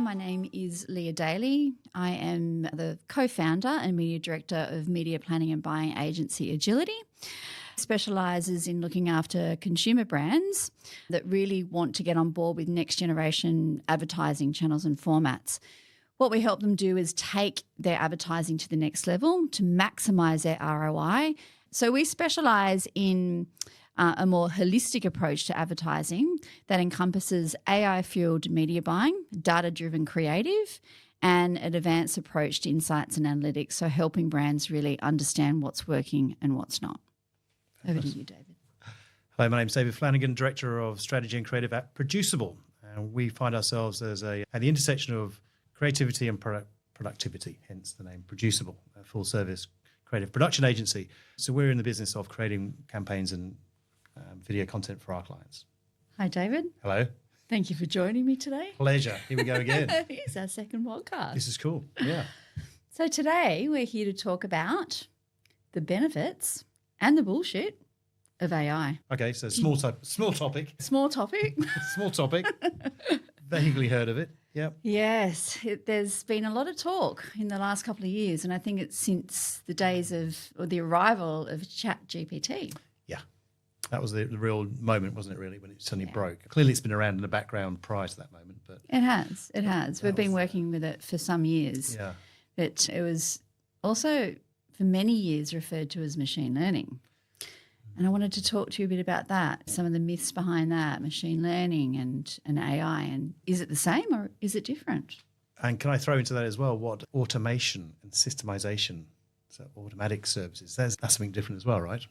my name is Leah Daly. I am the co-founder and media director of media planning and buying agency Adgility. Specialises in looking after consumer brands that really want to get on board with next generation advertising channels and formats. What we help them do is take their advertising to the next level to maximise their ROI. So we specialise in a more holistic approach to advertising that encompasses AI-fueled media buying, data-driven creative, and an advanced approach to insights and analytics, so helping brands really understand what's working and what's not. Over to you, David. Hello, my name's David Flanagan, Director of Strategy and Creative at Producible. And we find ourselves at the intersection of creativity and productivity, hence the name Producible, a full-service creative production agency. So we're in the business of creating campaigns and video content for our clients. Hi, David. Hello. Thank you for joining me today. Pleasure. Here we go again. It's our second podcast. This is cool. Yeah. So today we're here to talk about the benefits and the bullshit of AI. Okay, so small topic. Small topic. Small topic. Vaguely heard of it. Yep. Yes, there's been a lot of talk in the last couple of years, and I think it's since the days of, or the arrival of ChatGPT. Yeah. That was the real moment, wasn't it, really, when it suddenly broke? Clearly it's been around in the background prior to that moment. But It has. We've been working with it for some years. Yeah. But it was also for many years referred to as machine learning. And I wanted to talk to you a bit about that, some of the myths behind that, machine learning and AI. And is it the same or is it different? And can I throw into that as well what automation and systemization, so automatic services, that's something different as well, right?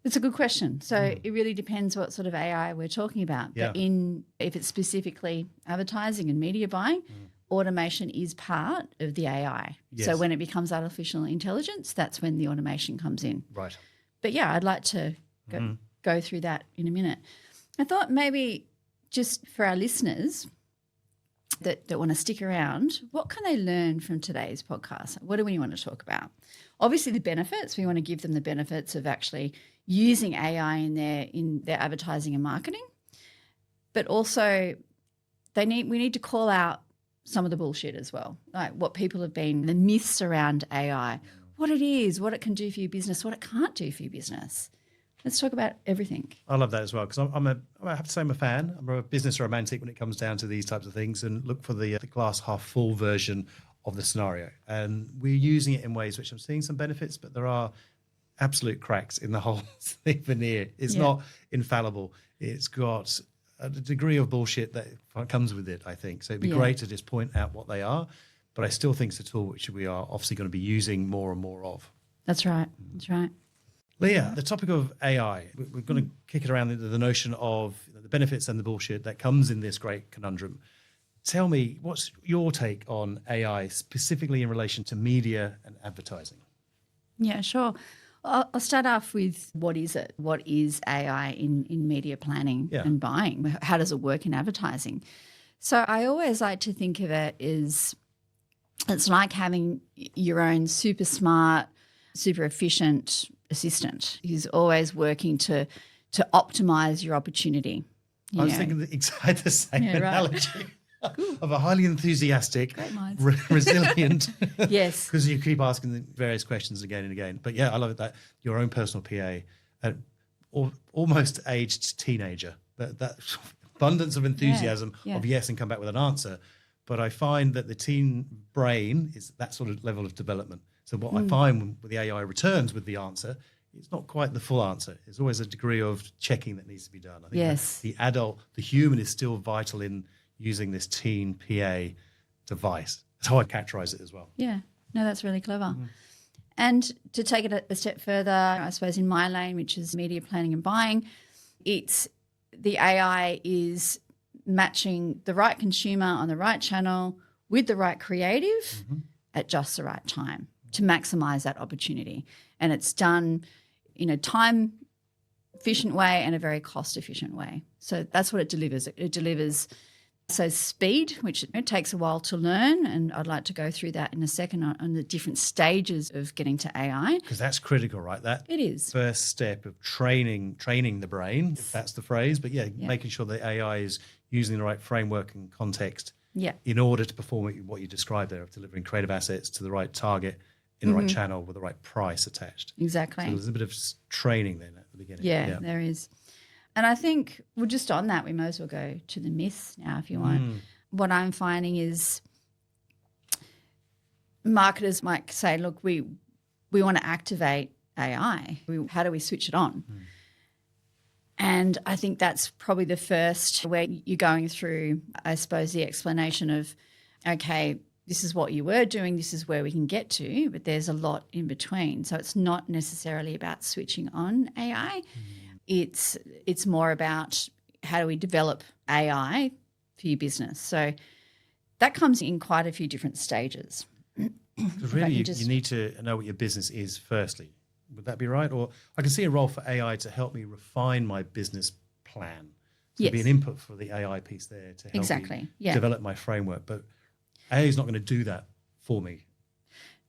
It's a good question. So it really depends what sort of AI we're talking about. Yeah. But if it's specifically advertising and media buying, automation is part of the AI. Yes. So when it becomes artificial intelligence, that's when the automation comes in. Right. But yeah, I'd like to go through that in a minute. I thought maybe just for our listeners that want to stick around, what can they learn from today's podcast? What do we want to talk about? Obviously the benefits, we want to give them the benefits of actually using AI in their advertising and marketing. But also we need to call out some of the bullshit as well, like what people have been, the myths around AI, what it is, what it can do for your business, what it can't do for your business. Let's talk about everything. I love that as well because I have to say I'm a fan. I'm a business romantic when it comes down to these types of things and look for the glass half full version of the scenario. And we're using it in ways which I'm seeing some benefits, but there are absolute cracks in the whole veneer. It's not infallible. It's got a degree of bullshit that comes with it, I think. So it'd be great to just point out what they are. But I still think it's a tool which we are obviously going to be using more and more of. That's right. That's right. Leah, the topic of AI, we're going to kick it around into the notion of the benefits and the bullshit that comes in this great conundrum. Tell me, what's your take on AI specifically in relation to media and advertising? Yeah, sure. I'll start off with what is it? What is AI in media planning and buying? How does it work in advertising? So I always like to think of it as it's like having your own super smart, super efficient assistant who's always working to optimize your opportunity. I was thinking exactly the same analogy. Cool. Of a highly enthusiastic, resilient. Yes. Because you keep asking the various questions again and again. But yeah, I love it that your own personal PA, almost aged teenager, that abundance of enthusiasm of yes and come back with an answer. But I find that the teen brain is that sort of level of development. So what I find when the AI returns with the answer, it's not quite the full answer. There's always a degree of checking that needs to be done. I think the adult, the human is still vital in using this teen PA device. That's how I characterize it as well. Yeah. No, that's really clever. And to take it a step further, I suppose in my lane, which is media planning and buying, it's the AI is matching the right consumer on the right channel with the right creative at just the right time to maximize that opportunity. And it's done in a time efficient way and a very cost efficient way. So that's what it delivers. It delivers speed, which it takes a while to learn, and I'd like to go through that in a second on the different stages of getting to AI. Because that's critical, right? That it is. First step of training the brain, if that's the phrase, but making sure that AI is using the right framework and context in order to perform what you described there of delivering creative assets to the right target in the right channel with the right price attached. Exactly. So there's a bit of training then at the beginning. Yeah, there is. And I think, well, just on that, we might as well go to the myths now if you want. What I'm finding is marketers might say, look, we want to activate AI. How do we switch it on? And I think that's probably the first where you're going through, I suppose, the explanation of, okay, this is what you were doing, this is where we can get to, but there's a lot in between. So it's not necessarily about switching on AI. It's more about how do we develop AI for your business. So that comes in quite a few different stages. Because really you need to know what your business is firstly. Would that be right? Or I can see a role for AI to help me refine my business plan. So be an input for the AI piece there to help me develop my framework. But AI is not going to do that for me.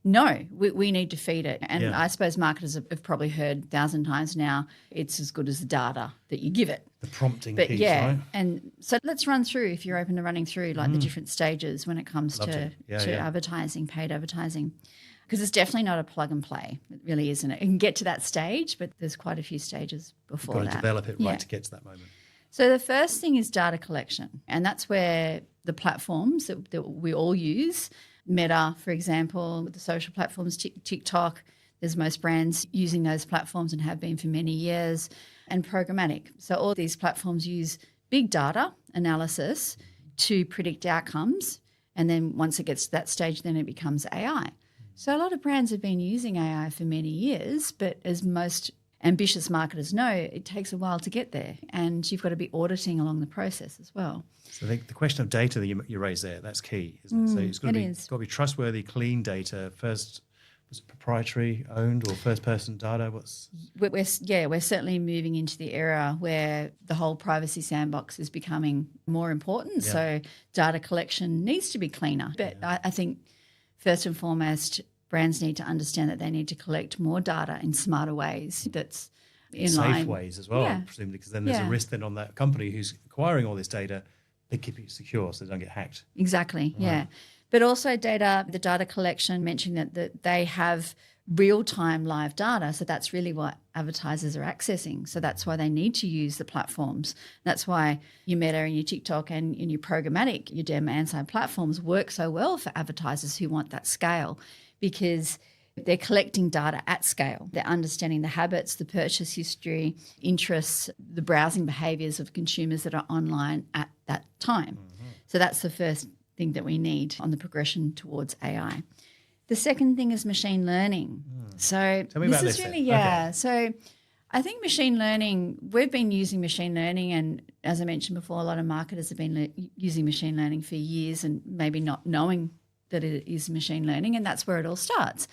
No, we need to feed it. And I suppose marketers have probably heard 1,000 times now, it's as good as the data that you give it. The prompting piece, right? And so let's run through, if you're open to running through, like the different stages when it comes to advertising, paid advertising. Because it's definitely not a plug and play. It really isn't. It can get to that stage, but there's quite a few stages before that. You've got to develop it right to get to that moment. So the first thing is data collection. And that's where the platforms that we all use, Meta, for example, the social platforms, TikTok, there's most brands using those platforms and have been for many years, and programmatic. So all these platforms use big data analysis to predict outcomes. And then once it gets to that stage, then it becomes AI. So a lot of brands have been using AI for many years, but as most ambitious marketers know, it takes a while to get there, and you've got to be auditing along the process as well. So the question of data that you raised there, that's key, isn't it? So it's got to be trustworthy, clean data. First, was it proprietary, owned, or first-person data? We're certainly moving into the era where the whole privacy sandbox is becoming more important. Yeah. So data collection needs to be cleaner. But I think first and foremost, brands need to understand that they need to collect more data in smarter ways. That's in safe ways as well, presumably, because then there's a risk then on that company who's acquiring all this data. They keep it secure so they don't get hacked. Exactly, right. But also the data collection, mentioning that they have real-time live data. So that's really what advertisers are accessing. So that's why they need to use the platforms. That's why your Meta and your TikTok and your programmatic, your demand-side platforms work so well for advertisers who want that scale, because they're collecting data at scale. They're understanding the habits, the purchase history, interests, the browsing behaviours of consumers that are online at that time. So that's the first thing that we need on the progression towards AI. The second thing is machine learning. So tell me about this. Really, okay. So I think machine learning, we've been using machine learning, and as I mentioned before, a lot of marketers have been using machine learning for years and maybe not knowing that it is machine learning, and that's where it all starts.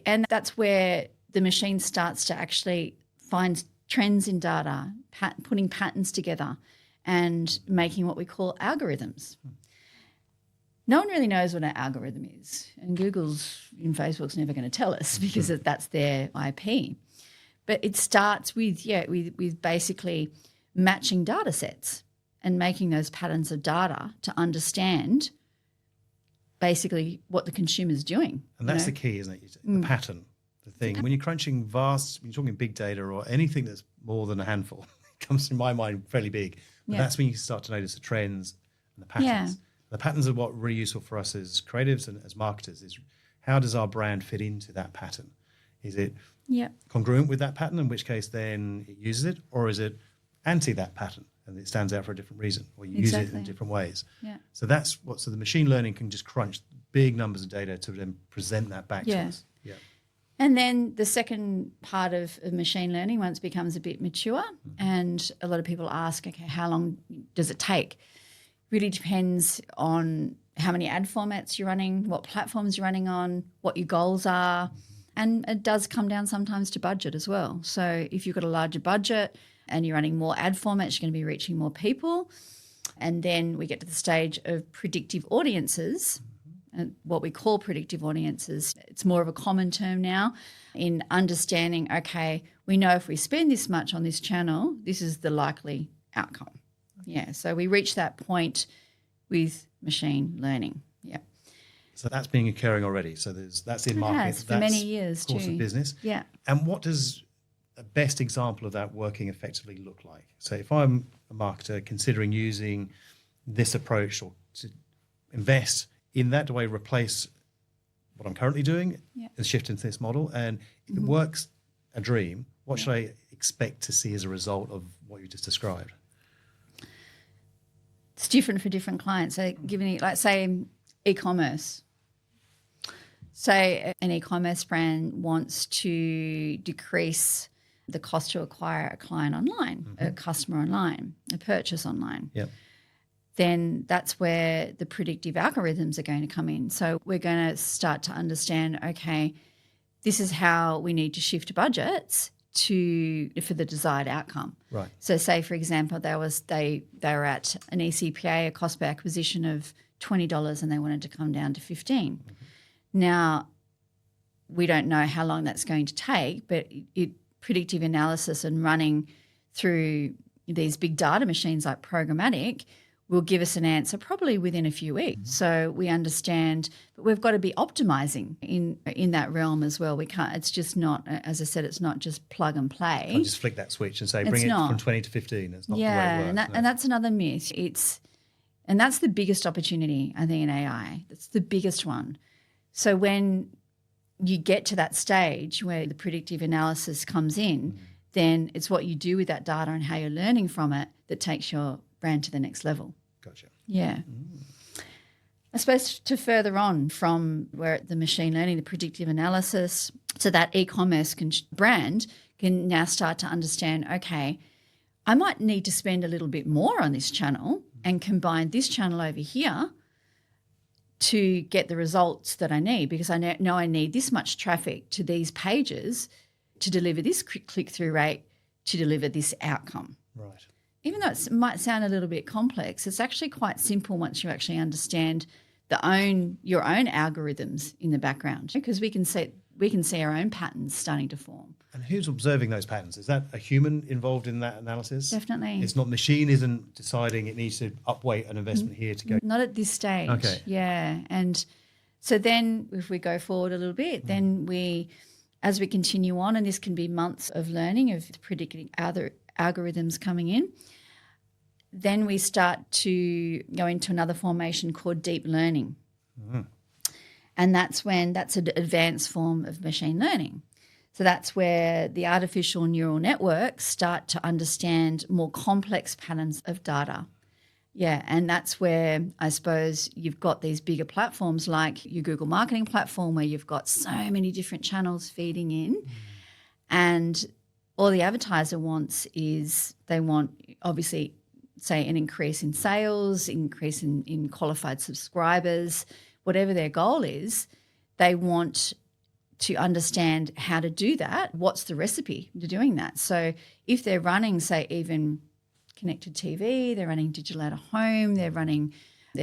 And that's where the machine starts to actually find trends in data, putting patterns together and making what we call algorithms. No one really knows what an algorithm is, and Google's and Facebook's never going to tell us because that's their IP. But it starts with basically matching data sets and making those patterns of data to understand basically what the consumer's doing. And that's the key, isn't it? The pattern, the thing. When you're crunching when you're talking big data or anything that's more than a handful, it comes to my mind fairly big. But that's when you start to notice the trends and the patterns. Yeah. The patterns are what really useful for us as creatives and as marketers is how does our brand fit into that pattern? Is it congruent with that pattern, in which case then it uses it, or is it anti that pattern and it stands out for a different reason, or you use it in different ways? Yeah. So that's so the machine learning can just crunch big numbers of data to then present that back to us. Yeah. And then the second part of machine learning, once it becomes a bit mature, and a lot of people ask, okay, how long does it take? Really depends on how many ad formats you're running, what platforms you're running on, what your goals are, and it does come down sometimes to budget as well. So if you've got a larger budget and you're running more ad formats, you're going to be reaching more people. And then we get to the stage of predictive audiences, and what we call predictive audiences. It's more of a common term now in understanding, okay, we know if we spend this much on this channel, this is the likely outcome. Yeah, so we reach that point with machine learning. Yeah. So that's been occurring already. So that's in market. Has for many years course too. Of business. Yeah. And what does a best example of that working effectively look like? So if I'm a marketer considering using this approach or to invest in that, do I replace what I'm currently doing and shift into this model? And if it works a dream, what should I expect to see as a result of what you just described? It's different for different clients. So giving it, like say e-commerce. Say an e-commerce brand wants to decrease the cost to acquire a client online, a customer online, a purchase online. Yep. Then that's where the predictive algorithms are going to come in. So we're going to start to understand, okay, this is how we need to shift budgets for the desired outcome. Right. So say, for example, they were at an ECPA, a cost per acquisition of $20, and they wanted to come down to 15. Now, we don't know how long that's going to take, but predictive analysis and running through these big data machines like programmatic will give us an answer probably within a few weeks. So we understand, but we've got to be optimizing in that realm as well. We can't, it's just not, as I said, it's not just plug and play. Can't just flick that switch and say, bring it from 20 to 15. It's not the way it works. And that's another myth. And that's the biggest opportunity, I think, in AI. That's the biggest one. So when you get to that stage where the predictive analysis comes in, then it's what you do with that data and how you're learning from it that takes your brand to the next level. Gotcha. Yeah. I suppose to further on from where the machine learning, the predictive analysis, so that e-commerce brand can now start to understand, okay, I might need to spend a little bit more on this channel and combine this channel over here to get the results that I need, because I know I need this much traffic to these pages to deliver this click-through rate to deliver this outcome. Right. Even though it might sound a little bit complex, it's actually quite simple once you actually understand your own algorithms in the background, because we can see our own patterns starting to form. And who's observing those patterns? Is that a human involved in that analysis? Definitely. It's not, machine isn't deciding it needs to upweight an investment here to go. Not at this stage. Okay. Yeah. And so then if we go forward a little bit, then as we continue on, and this can be months of learning of predicting other algorithms coming in, then we start to go into another formation called deep learning. And that's an advanced form of machine learning. So that's where the artificial neural networks start to understand more complex patterns of data. Yeah, and that's where I suppose you've got these bigger platforms like your Google marketing platform, where you've got so many different channels feeding in. And all the advertiser wants is they want, obviously, say an increase in sales, increase in qualified subscribers, whatever their goal is, they want to understand how to do that. What's the recipe to doing that? So if they're running, say, even connected TV, they're running digital out of home, they're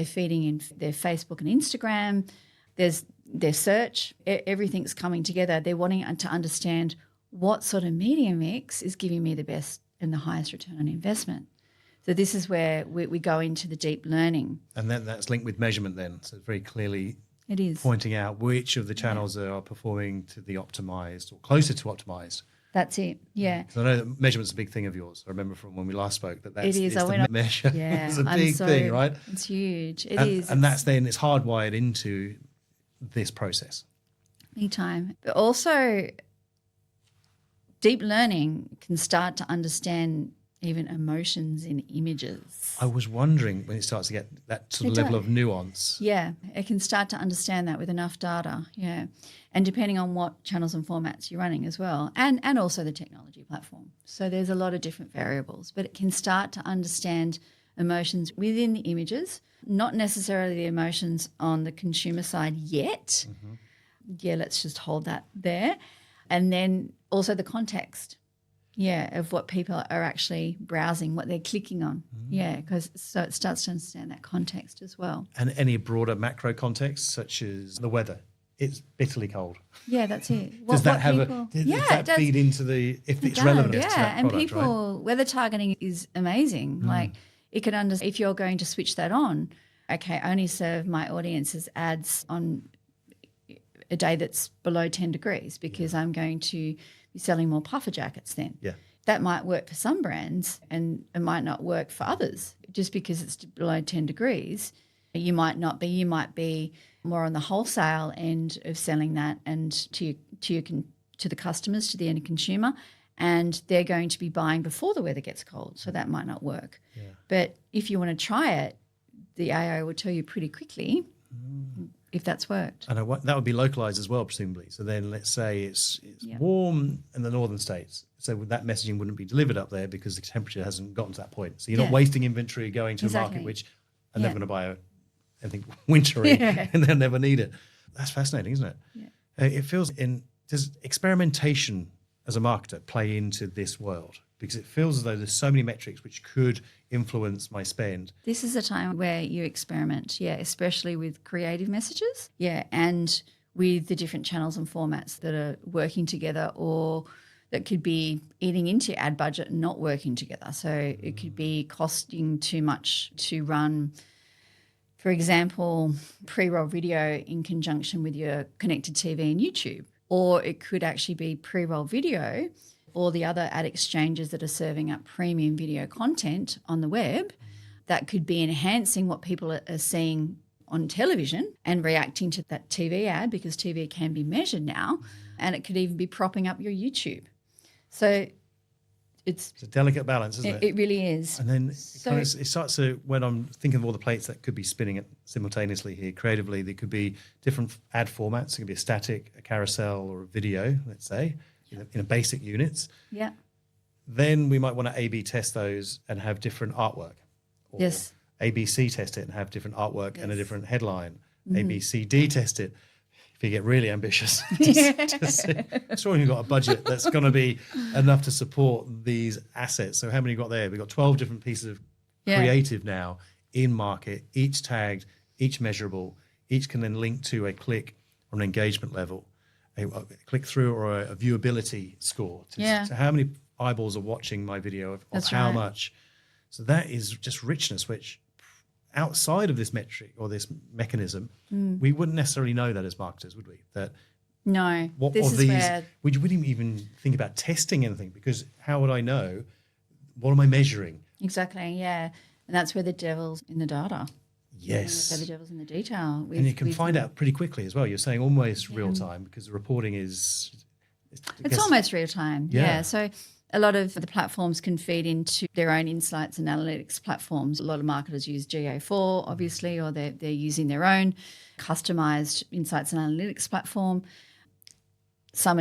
feeding in their Facebook and Instagram, there's their search, everything's coming together. They're wanting to understand what sort of media mix is giving me the best and the highest return on investment. So this is where we go into the deep learning. And then that's linked with measurement then. So it's very clearly it is pointing out which of the channels are performing to the optimized or closer to optimized. That's it, yeah. So I know that measurement's a big thing of yours. I remember from when we last spoke that it is. The measure is a big thing, right? It's huge. It and, is. And that's then, it's hardwired into this process. Big time. But also deep learning can start to understand even emotions in images. I was wondering when it starts to get that sort of level of nuance. Yeah, it can start to understand that with enough data, yeah. And depending on what channels and formats you're running as well, and also the technology platform. So there's a lot of different variables, but it can start to understand emotions within the images, not necessarily the emotions on the consumer side yet. Mm-hmm. Yeah, let's just hold that there. And then also the context. Yeah, of what people are actually browsing, what they're clicking on. Yeah, because so it starts to understand that context as well. And any broader macro context, such as the weather. It's bitterly cold. Yeah, that's it. Does that feed into if it's relevant to that product, and people, right? Weather targeting is amazing. Like it can if you're going to switch that on, okay, I only serve my audience's ads on a day that's below 10 degrees because I'm going to be selling more puffer jackets then. Yeah. That might work for some brands and it might not work for others. Just because it's below 10 degrees, you might not be. You might be more on the wholesale end of selling that and to the customers, to the end consumer, and they're going to be buying before the weather gets cold, so that might not work. Yeah. But if you want to try it, the AI will tell you pretty quickly if that's worked. And that would be localized as well, presumably. So then let's say it's warm in the northern states. So that messaging wouldn't be delivered up there because the temperature hasn't gotten to that point. So you're not wasting inventory going to a market which are never going to buy anything wintry and they'll never need it. That's fascinating, isn't it? Yeah. It feels does experimentation as a marketer play into this world? Because it feels as though there's so many metrics which could influence my spend. This is a time where you experiment, especially with creative messages, and with the different channels and formats that are working together or that could be eating into your ad budget and not working together. So it could be costing too much to run, for example, pre-roll video in conjunction with your connected TV and YouTube. Or it could actually be pre-roll video or the other ad exchanges that are serving up premium video content on the web that could be enhancing what people are seeing on television and reacting to that TV ad because TV can be measured now, and it could even be propping up your YouTube. So it's a delicate balance, isn't it? It really is. And then it starts to, when I'm thinking of all the plates that could be spinning it simultaneously here creatively, there could be different ad formats. It could be a static, a carousel, or a video, let's say, in a basic units. Yeah. Then we might want to A/B test those and have different artwork. Or yes. ABC test it and have different artwork and a different headline. ABCD test it. If you get really ambitious, sure you've got a budget that's going to be enough to support these assets. So how many got there? We've got 12 different pieces of creative now in market, each tagged, each measurable, each can then link to a click or an engagement level, a click through or a viewability score. So how many eyeballs are watching my video of how much. So that is just richness, which outside of this metric or this mechanism, we wouldn't necessarily know that as marketers, would we? That we wouldn't even think about testing anything because how would I know? What am I measuring? Exactly, yeah. And that's where the devil's in the data. Yes. The devil's in the detail. And you can find out pretty quickly as well. You're saying almost real time because the reporting is... It's almost real time, yeah. So a lot of the platforms can feed into their own insights and analytics platforms. A lot of marketers use GA4, obviously, or they're using their own customized insights and analytics platform. Some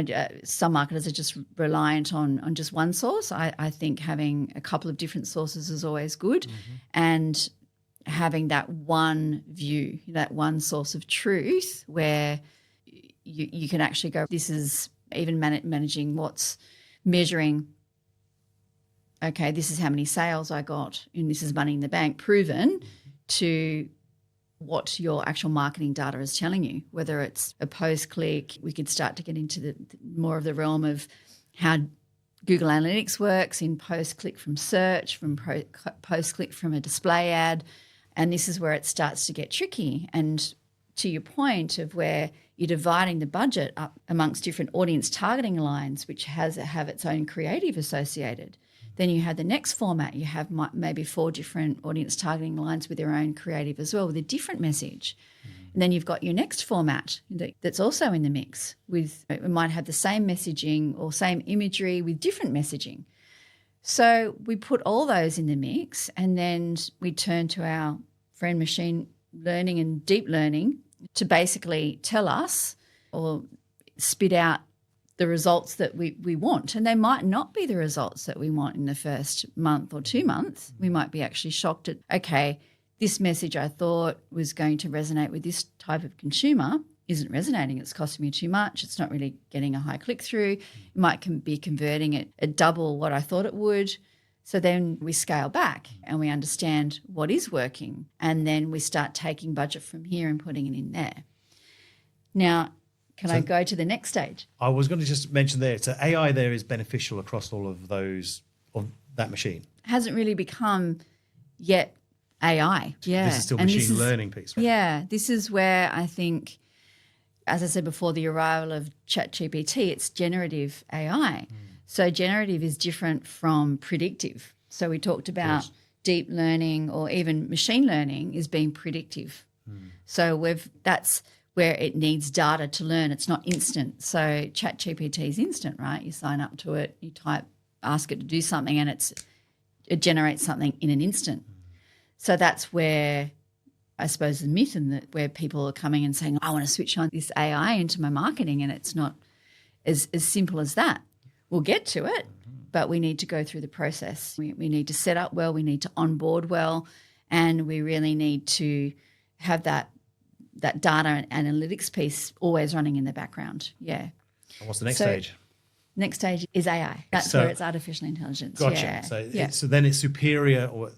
marketers are just reliant on just one source. I think having a couple of different sources is always good, and having that one view, that one source of truth where you can actually go, this is even managing what's measuring, okay, this is how many sales I got and this is money in the bank, proven to what your actual marketing data is telling you, whether it's a post-click. We could start to get into the more of the realm of how Google Analytics works in post-click from search, from post-click from a display ad, and this is where it starts to get tricky. And to your point of where you're dividing the budget up amongst different audience targeting lines, which have its own creative associated. Then you have the next format. You have maybe 4 different audience targeting lines with their own creative as well, with a different message. And then you've got your next format that's also in the mix. It might have the same messaging or same imagery with different messaging. So we put all those in the mix, and then we turn to our friend machine learning and deep learning to basically tell us or spit out the results that we want. And they might not be the results that we want in the first month or 2 months. We might be actually shocked at, okay, this message I thought was going to resonate with this type of consumer isn't resonating. It's costing me too much. It's not really getting a high click-through. It might be converting it at double what I thought it would. So then we scale back and we understand what is working, and then we start taking budget from here and putting it in there. Now, can I go to the next stage? I was going to just mention there, so AI there is beneficial across all of those, of that machine. Hasn't really become yet AI. Yeah. This is still machine learning piece, right? Yeah. This is where I think, as I said before, the arrival of ChatGPT, it's generative AI. So generative is different from predictive. So we talked about deep learning or even machine learning is being predictive. So that's where it needs data to learn. It's not instant. So ChatGPT is instant, right? You sign up to it, you type, ask it to do something, and it generates something in an instant. So that's where I suppose the myth and where people are coming and saying, I want to switch on this AI into my marketing, and it's not as simple as that. We'll get to it, but we need to go through the process. We need to set up well, we need to onboard well, and we really need to have that data and analytics piece always running in the background. Yeah. And what's the next stage? Next stage is AI. That's where it's artificial intelligence. Gotcha. Yeah. So then it's superior, or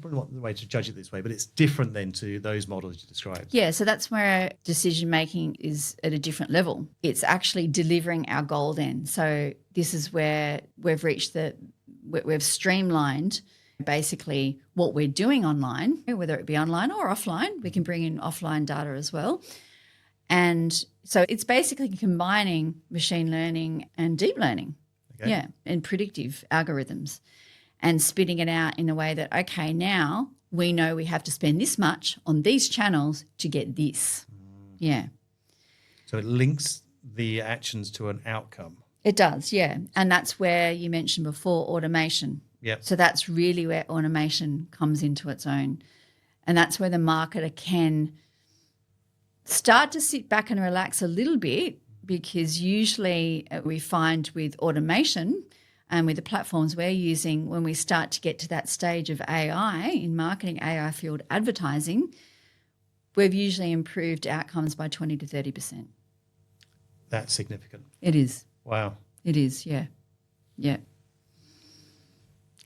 probably not the way to judge it this way, but it's different then to those models you described. Yeah, so that's where decision making is at a different level. It's actually delivering our goal then. So this is where we've streamlined basically what we're doing online, whether it be online or offline. We can bring in offline data as well. And so it's basically combining machine learning and deep learning, and predictive algorithms, and spitting it out in a way that, okay, now we know we have to spend this much on these channels to get this. Yeah. So it links the actions to an outcome. It does, yeah. And that's where you mentioned before automation. Yep. So that's really where automation comes into its own. And that's where the marketer can start to sit back and relax a little bit, because usually we find with automation and with the platforms we're using, when we start to get to that stage of AI in marketing, AI-fueled advertising, we've usually improved outcomes by 20 to 30%. That's significant. It is. Wow. It is, yeah. Yeah.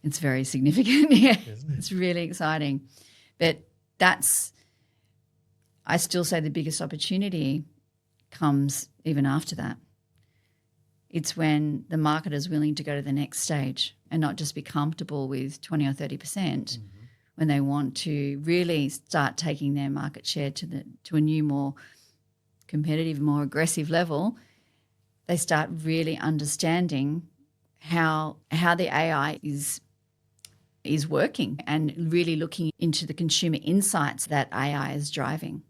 It's very significant, yeah. Isn't it? It's really exciting. But I still say the biggest opportunity comes even after that. It's when the marketer is willing to go to the next stage and not just be comfortable with 20 or 30%, when they want to really start taking their market share to a new, more competitive, more aggressive level. They start really understanding how the AI is working, and really looking into the consumer insights that AI is driving.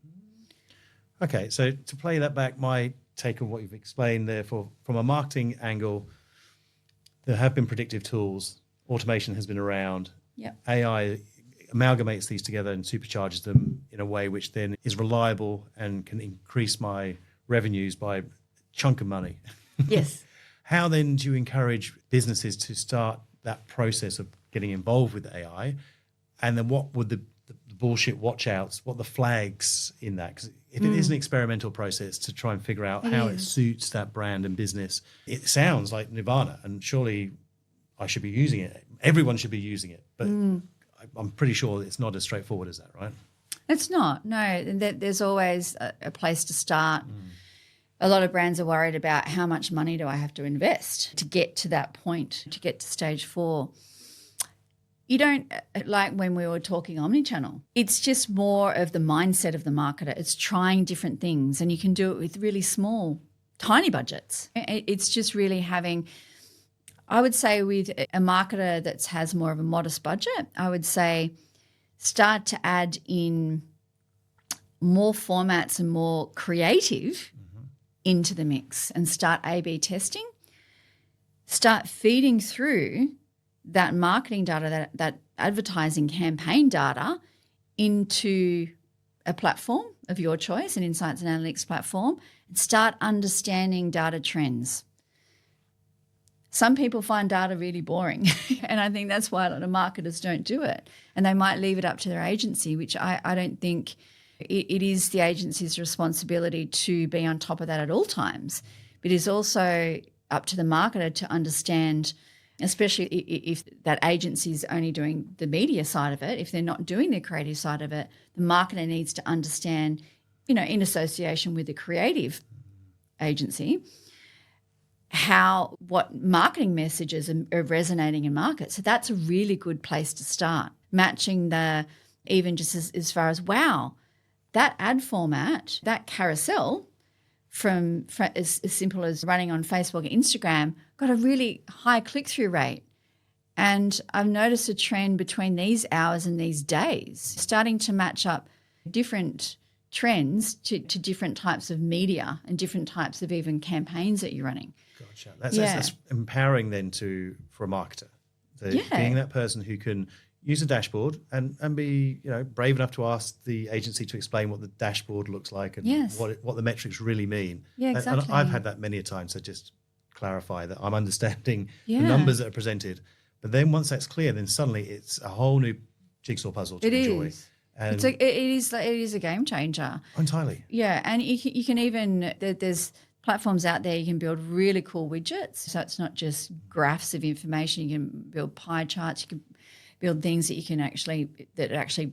Okay, so to play that back, my take on what you've explained there, from a marketing angle, there have been predictive tools, automation has been around. Yep. AI amalgamates these together and supercharges them in a way which then is reliable and can increase my revenues by a chunk of money. Yes. How then do you encourage businesses to start that process of getting involved with AI? And then what would the bullshit watch outs, what the flags in that? Because if it is an experimental process to try and figure out how it suits that brand and business, it sounds like nirvana, and surely I should be using it. Everyone should be using it. But I'm pretty sure it's not as straightforward as that, right? It's not, no. There's always a place to start. A lot of brands are worried about how much money do I have to invest to get to that point, to get to stage 4. You don't, like when we were talking omnichannel, it's just more of the mindset of the marketer. It's trying different things, and you can do it with really small, tiny budgets. It's just really having, I would say with a marketer that has more of a modest budget, I would say start to add in more formats and more creative into the mix, and start A/B testing. Start feeding through that marketing data, that advertising campaign data, into a platform of your choice, an insights and analytics platform, and start understanding data trends. Some people find data really boring, and I think that's why a lot of marketers don't do it, and they might leave it up to their agency, which I don't think. It is the agency's responsibility to be on top of that at all times. But it is also up to the marketer to understand, especially if that agency is only doing the media side of it, if they're not doing the creative side of it, the marketer needs to understand, in association with the creative agency, what marketing messages are resonating in market. So that's a really good place to start, matching the even just as far as, wow, that ad format, that carousel from as simple as running on Facebook and Instagram got a really high click-through rate. And I've noticed a trend between these hours and these days, starting to match up different trends to different types of media and different types of even campaigns that you're running. Gotcha. That's empowering then for a marketer. Being that person who can use a dashboard and be brave enough to ask the agency to explain what the dashboard looks like and what the metrics really mean. Yeah, exactly. And I've had that many a time, so just clarify that I'm understanding the numbers that are presented. But then once that's clear, then suddenly it's a whole new jigsaw puzzle to enjoy. And it is a game changer. Entirely. Yeah, and you can even there's platforms out there you can build really cool widgets. So it's not just graphs of information. You can build pie charts. You can build things that you can actually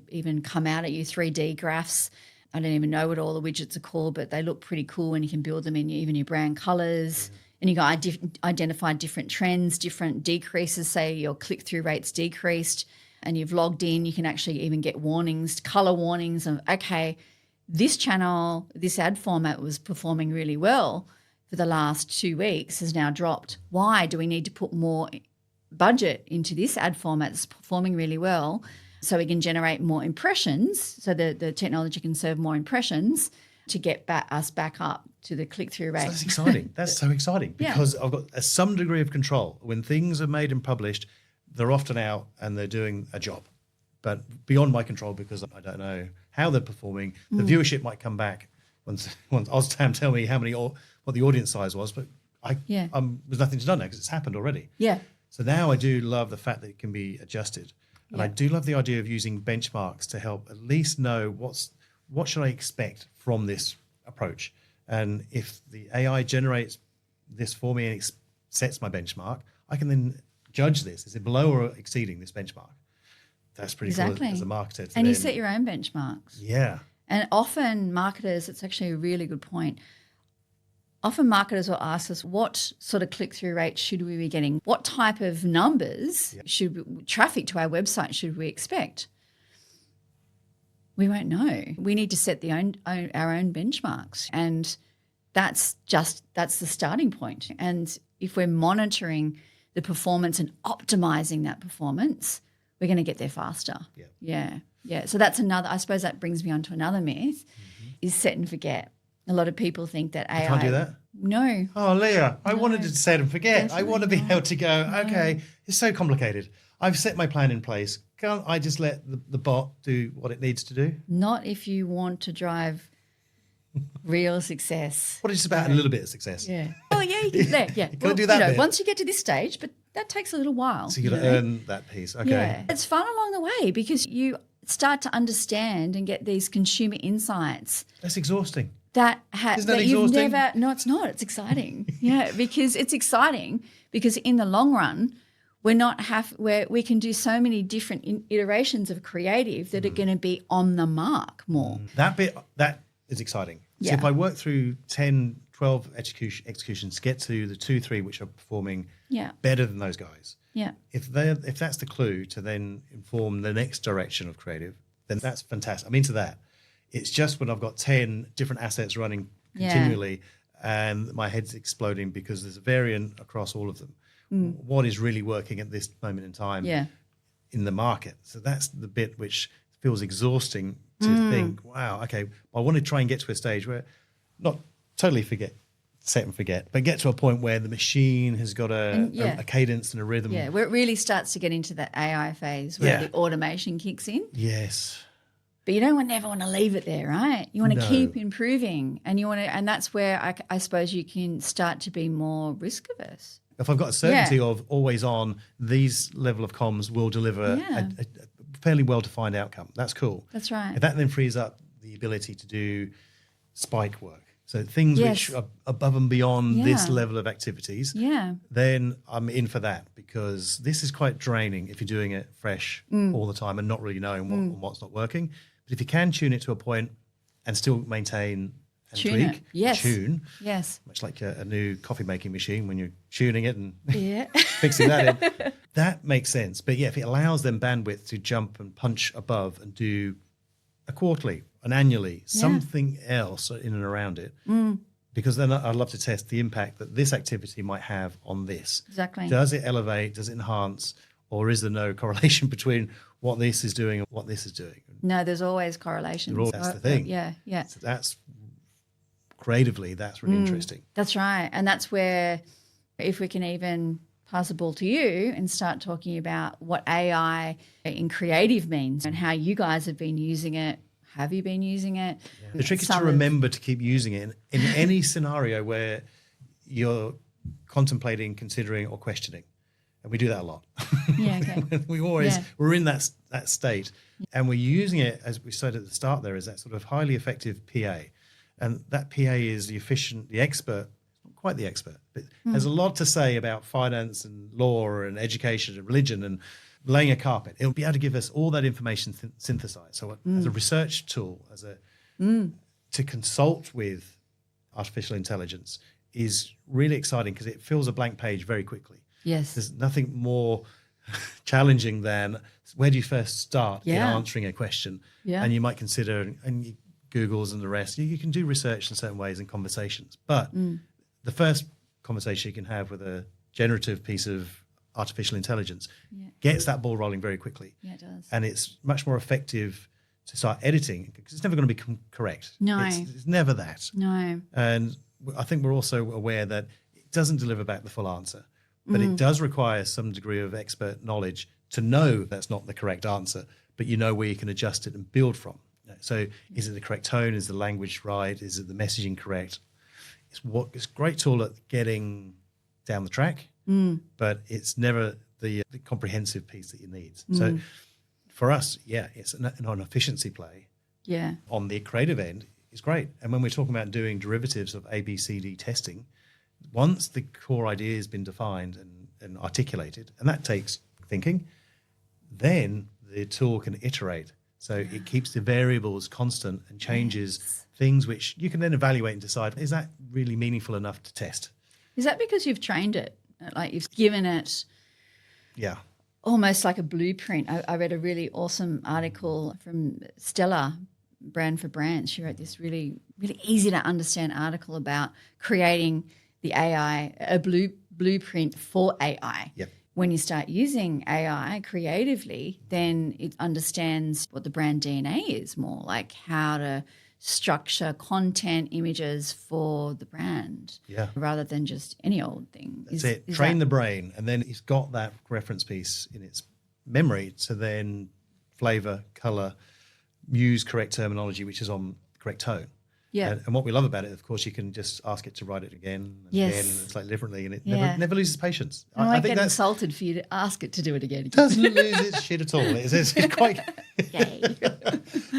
even come out at you, 3D graphs. I don't even know what all the widgets are called, but they look pretty cool when you can build them in even your brand colors. And you got identify different trends, different decreases. Say your click-through rate's decreased and you've logged in, you can actually even get warnings, color warnings of, okay, this channel, this ad format was performing really well for the last 2 weeks, has now dropped. Why do we need to put more budget into this ad format that's performing really well so we can generate more impressions, so the technology can serve more impressions to get us back up to the click-through rate. So that's exciting. That's so exciting because I've got some degree of control. When things are made and published, they're often out and they're doing a job, but beyond my control because I don't know how they're performing. The viewership might come back once Oztam tell me what the audience size was, but there's nothing to done there because it's happened already. Yeah. So now I do love the fact that it can be adjusted. And I do love the idea of using benchmarks to help at least know what should I expect from this approach. And if the AI generates this for me and sets my benchmark, I can then judge this. Is it below or exceeding this benchmark? That's pretty cool as a marketer. And you set your own benchmarks. Yeah. And often marketers, it's actually a really good point. Often marketers will ask us, what sort of click-through rate should we be getting? What type of numbers traffic to our website should we expect? We won't know. We need to set our own benchmarks, and that's the starting point. And if we're monitoring the performance and optimizing that performance, we're going to get there faster. Yeah. So that's another. I suppose that brings me on to another myth: is set and forget. A lot of people think that AI. You can't do that? No. Oh, Leah, I wanted to set and forget. Definitely I want to be able to go, okay, it's so complicated. I've set my plan in place. Can't I just let the bot do what it needs to do? Not if you want to drive real success. What is about a little bit of success? Yeah. Oh, yeah, you can, yeah. You've got to do that bit. Once you get to this stage, but that takes a little while. So you've got to earn that piece. Okay. Yeah. It's fun along the way because you start to understand and get these consumer insights. That's exhausting. That exhausting? You've never. No, it's not. It's exciting. Yeah, because it's exciting because in the long run, where we can do so many different iterations of creative that are going to be on the mark more. That bit that is exciting. So if I work through 10, 12 executions, get to the 2, 3 which are performing better than those guys. Yeah. If that's the clue to then inform the next direction of creative, then that's fantastic. I'm into that. It's just when I've got 10 different assets running continually and my head's exploding because there's a variant across all of them. What is really working at this moment in time in the market? So that's the bit which feels exhausting to think, wow, okay, I want to try and get to a stage where not totally set and forget, but get to a point where the machine has got a cadence and a rhythm. Yeah, where it really starts to get into that AI phase where the automation kicks in. Yes. But you don't ever want to leave it there, right? You want to keep improving, and that's where I suppose you can start to be more risk averse. If I've got a certainty of always on, these level of comms will deliver a fairly well-defined outcome. That's cool. That's right. If that then frees up the ability to do spike work, so things which are above and beyond this level of activities, then I'm in for that because this is quite draining if you're doing it fresh all the time and not really knowing what's not working. But if you can tune it to a point and still maintain and Tune tweak, it. Yes. tune. Yes. Much like a new coffee making machine when you're tuning it and Yeah. fixing that in. That makes sense. But yeah, if it allows them bandwidth to jump and punch above and do a quarterly, an annually, something else in and around it, because then I'd love to test the impact that this activity might have on this. Exactly. Does it elevate? Does it enhance? Or is there no correlation between what this is doing and what this is doing? No, there's always correlations. That's the thing. Yeah, yeah. So that's creatively, that's really interesting. That's right. And that's where, if we can even pass the ball to you and start talking about what AI in creative means and how you guys have been using it. Have you been using it? Yeah. The trick is to remember to keep using it in any scenario where you're contemplating, considering, or questioning. And we do that a lot. Yeah, okay. We're in that state. And we're using it, as we said at the start there, as that sort of highly effective PA. And that PA is the expert, not quite the expert, but has a lot to say about finance and law and education and religion and laying a carpet. It'll be able to give us all that information synthesized. So as a research tool, to consult with artificial intelligence is really exciting because it fills a blank page very quickly. Yes. There's nothing more challenging than where do you first start in answering a question? Yeah. And you might consider, and Googles and the rest, you can do research in certain ways in conversations. But the first conversation you can have with a generative piece of artificial intelligence gets that ball rolling very quickly. Yeah, it does. And it's much more effective to start editing because it's never going to be correct. No. It's never that. No. And I think we're also aware that it doesn't deliver back the full answer. But it does require some degree of expert knowledge to know that's not the correct answer, but you know where you can adjust it and build from. So is it the correct tone? Is the language right? Is it the messaging correct? It's a great tool at getting down the track, but it's never the comprehensive piece that you need. So for us, it's an efficiency play. Yeah. On the creative end, it's great. And when we're talking about doing derivatives of A, B, C, D testing, once the core idea has been defined and articulated, and that takes thinking, then the tool can iterate. So it keeps the variables constant and changes things which you can then evaluate and decide, is that really meaningful enough to test? Is that because you've trained it? Like you've given it almost like a blueprint. I read a really awesome article from Stella, Brand for Brands. She wrote this really, really easy to understand article about creating the AI, a blueprint for AI. Yep. When you start using AI creatively, then it understands what the brand DNA is more, like how to structure content, images for the brand, rather than just any old thing. That's it. Train the brain, and then it's got that reference piece in its memory to then flavor, color, use correct terminology, which is on correct tone. Yeah. And what we love about it, of course, you can just ask it to write it again and again, and it's like differently, and it never loses patience. I think that's insulted for you to ask it to do it again. It doesn't lose its shit at all. It's quite. Yay.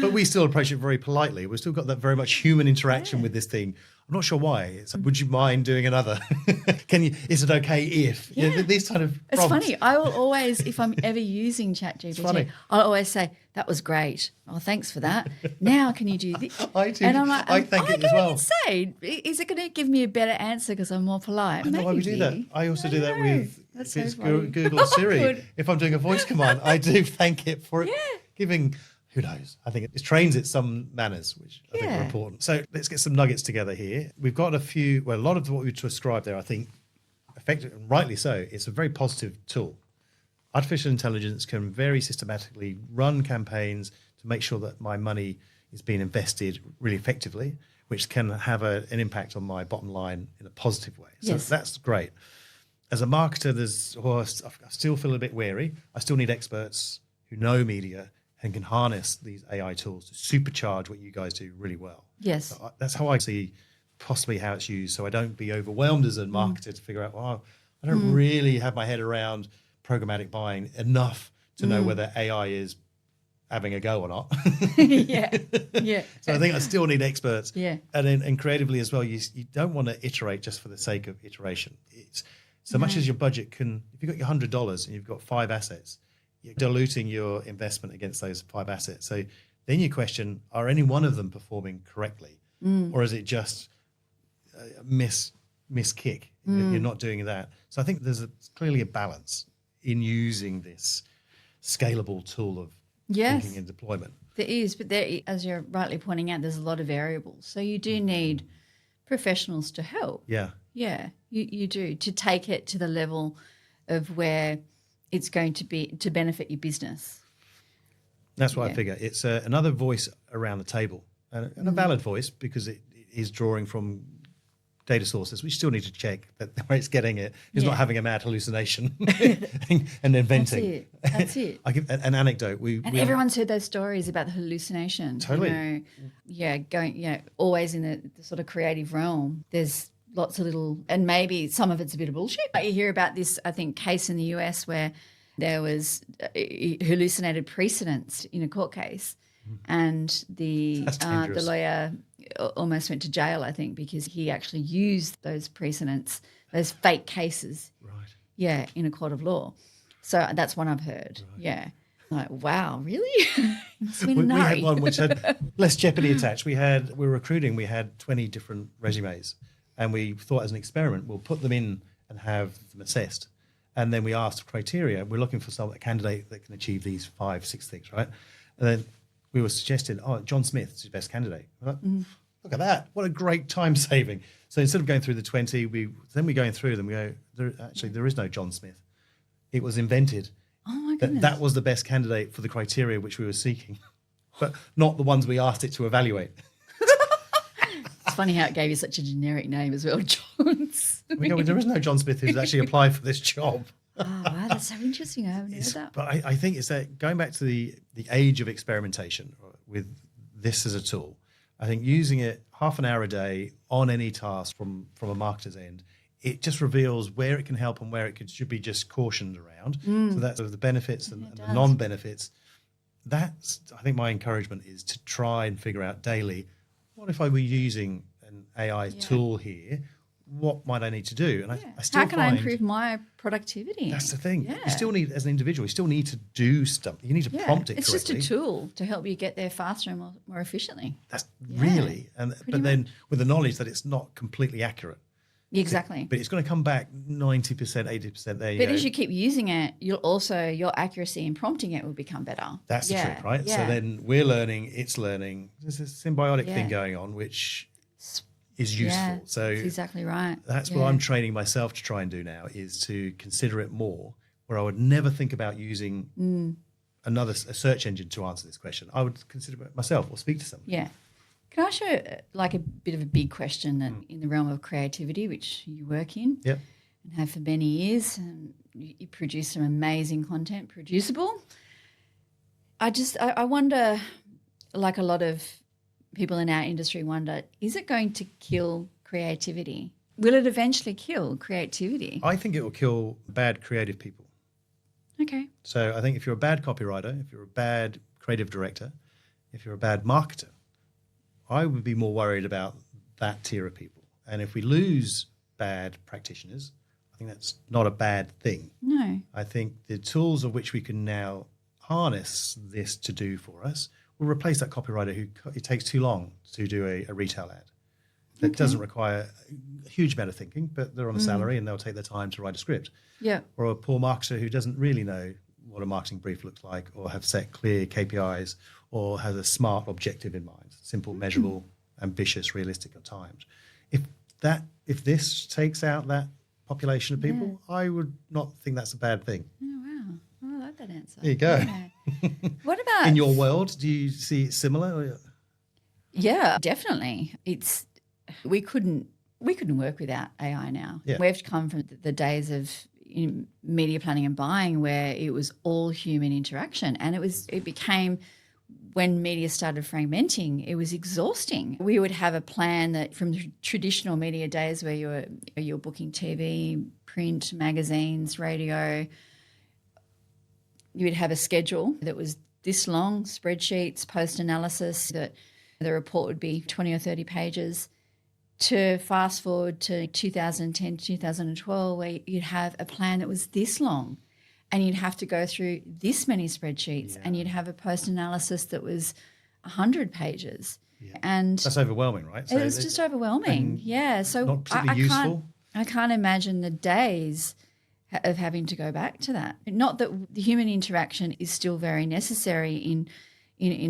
But we still approach it very politely. We've still got that very much human interaction with this thing. I'm not sure why. Would you mind doing another? Is it okay if? These kind of It's prompts. funny. I will always, if I'm ever using ChatGPT, I'll always say, that was great. Oh, thanks for that. Now can you do this? I do. And I'm like, I thank it as well. Say, is it going to give me a better answer because I'm more polite? I don't know why we do that. I also do that with That's if it's so funny. Google or Siri. Good. If I'm doing a voice command, I do thank it for it giving. Who knows? I think it trains it some manners, which I think are important. So let's get some nuggets together here. We've got a lot of what we've described there, I think, effective and rightly so. It's a very positive tool. Artificial intelligence can very systematically run campaigns to make sure that my money is being invested really effectively, which can have an impact on my bottom line in a positive way. So that's great. As a marketer, I still feel a bit wary. I still need experts who know media and can harness these AI tools to supercharge what you guys do really well. Yes. So that's how I see possibly how it's used. So I don't be overwhelmed as a marketer to figure out, I don't really have my head around programmatic buying enough to know whether AI is having a go or not. Yeah. So I think I still need experts. Yeah. And creatively as well, you don't want to iterate just for the sake of iteration. It's so much as your budget can, if you've got your $100 and you've got 5 assets, you're diluting your investment against those 5 assets. So then you question, are any one of them performing correctly? or is it just a miss kick? You're not doing that. So I think there's clearly a balance in using this scalable tool of thinking and deployment. There is, but there, as you're rightly pointing out, there's a lot of variables. So you do need professionals to help. Yeah. Yeah, you do, to take it to the level of where it's going to be to benefit your business. That's what I figure. It's another voice around the table, and a valid voice, because it is drawing from data sources. We still need to check that where it's getting it is not having a mad hallucination and inventing. That's it. I give an anecdote. Everyone's heard those stories about the hallucination. Totally. Always in the sort of creative realm. There's lots of little, and maybe some of it's a bit of bullshit. But you hear about this, I think, case in the US where there was hallucinated precedents in a court case, and the lawyer almost went to jail, I think, because he actually used those precedents, those fake cases, in a court of law. So that's one I've heard. Right. Yeah. Like, wow, really? We had one which had less jeopardy attached. We were recruiting, we had 20 different resumes, and we thought, as an experiment, we'll put them in and have them assessed. And then we asked criteria. We're looking for a candidate that can achieve these 5-6 things, right? And then we were suggesting, John Smith is the best candidate. We're like, look at that. What a great time saving. So instead of going through the 20, we're going through them. We go, there is no John Smith. It was invented. Oh, my goodness. That was the best candidate for the criteria which we were seeking, but not the ones we asked it to evaluate. It's funny how it gave you such a generic name as well, John Smith. We go, there is no John Smith who's actually applied for this job. Oh, wow, that's so interesting. I haven't heard that. But I think it's that going back to the age of experimentation with this as a tool, I think using it half an hour a day on any task from a marketer's end, it just reveals where it can help and where it should be just cautioned around. So that's sort of the benefits and the non-benefits. That's, I think my encouragement is to try and figure out daily, what if I were using an AI tool here? What might I need to do? And I still how can I improve my productivity? That's the thing. You still need, as an individual, you still need to do stuff. You need to prompt it correctly. It's just a tool to help you get there faster and more efficiently. That's really, but then with the knowledge that it's not completely accurate. Exactly. But it's going to come back 90%, 80% there. But as you keep using it, your accuracy in prompting it will become better. That's the trick, right? Yeah. So then we're learning, it's learning. There's a symbiotic thing going on, which is useful. Yeah, so that's exactly right. That's what I'm training myself to try and do now, is to consider it more, where I would never think about using a search engine to answer this question. I would consider it myself or speak to somebody. Yeah. Can I ask you like a bit of a big question in the realm of creativity, which you work in and have for many years? You produce some amazing content, Producible. I wonder, like a lot of people in our industry wonder, is it going to kill creativity? Will it eventually kill creativity? I think it will kill bad creative people. Okay. So I think if you're a bad copywriter, if you're a bad creative director, if you're a bad marketer, I would be more worried about that tier of people. And if we lose bad practitioners, I think that's not a bad thing. No. I think the tools of which we can now harness this to do for us will replace that copywriter who it takes too long to do a retail ad. That doesn't require a huge amount of thinking, but they're on a salary and they'll take their time to write a script. Yeah. Or a poor marketer who doesn't really know what a marketing brief looks like, or have set clear KPIs, or has a smart objective in mind, simple, measurable, ambitious, realistic at times. If this takes out that population of people, I would not think that's a bad thing. Oh, wow. Oh, I like that answer. There you go. Yeah. What about... In your world, do you see it similar? Yeah, definitely. We couldn't work without AI now. Yeah. We've come from the days of media planning and buying where it was all human interaction, and it became, when media started fragmenting, it was exhausting. We would have a plan that from the traditional media days where you're booking TV, print, magazines, radio, you would have a schedule that was this long, spreadsheets, post-analysis, that the report would be 20 or 30 pages, to fast forward to 2010 to 2012 where you'd have a plan that was this long and you'd have to go through this many spreadsheets and you'd have a post-analysis that was 100 pages. And that's overwhelming, right? So it's just overwhelming. Yeah. So not particularly useful. I can't imagine the days of having to go back to that. Not that the human interaction is still very necessary in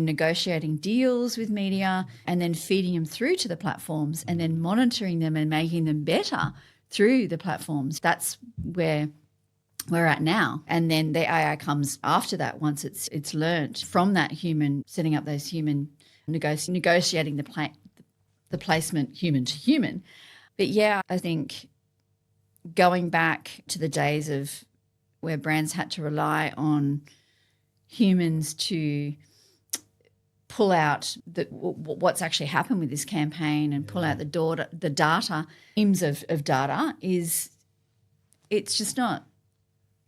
negotiating deals with media and then feeding them through to the platforms and then monitoring them and making them better through the platforms. That's where we're at now. And then the AI comes after that once it's learnt from that human, setting up those human negotiating the placement human to human. But yeah, I think going back to the days of where brands had to rely on humans to pull out what's actually happened with this campaign and pull out the data, of data it's just not.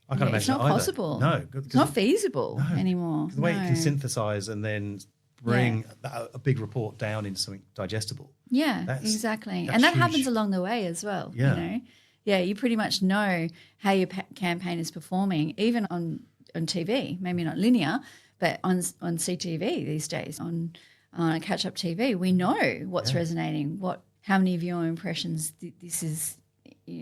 I can't imagine it's not either. possible. No, it's not feasible anymore. The way it can synthesize and then bring a big report down into something digestible. Yeah, exactly. And that huge. happens along the way as well. Yeah. You know? Yeah, you pretty much know how your campaign is performing, even on TV, maybe not linear, but on CTV these days, on catch-up TV. We know what's resonating, how many viewer impressions this is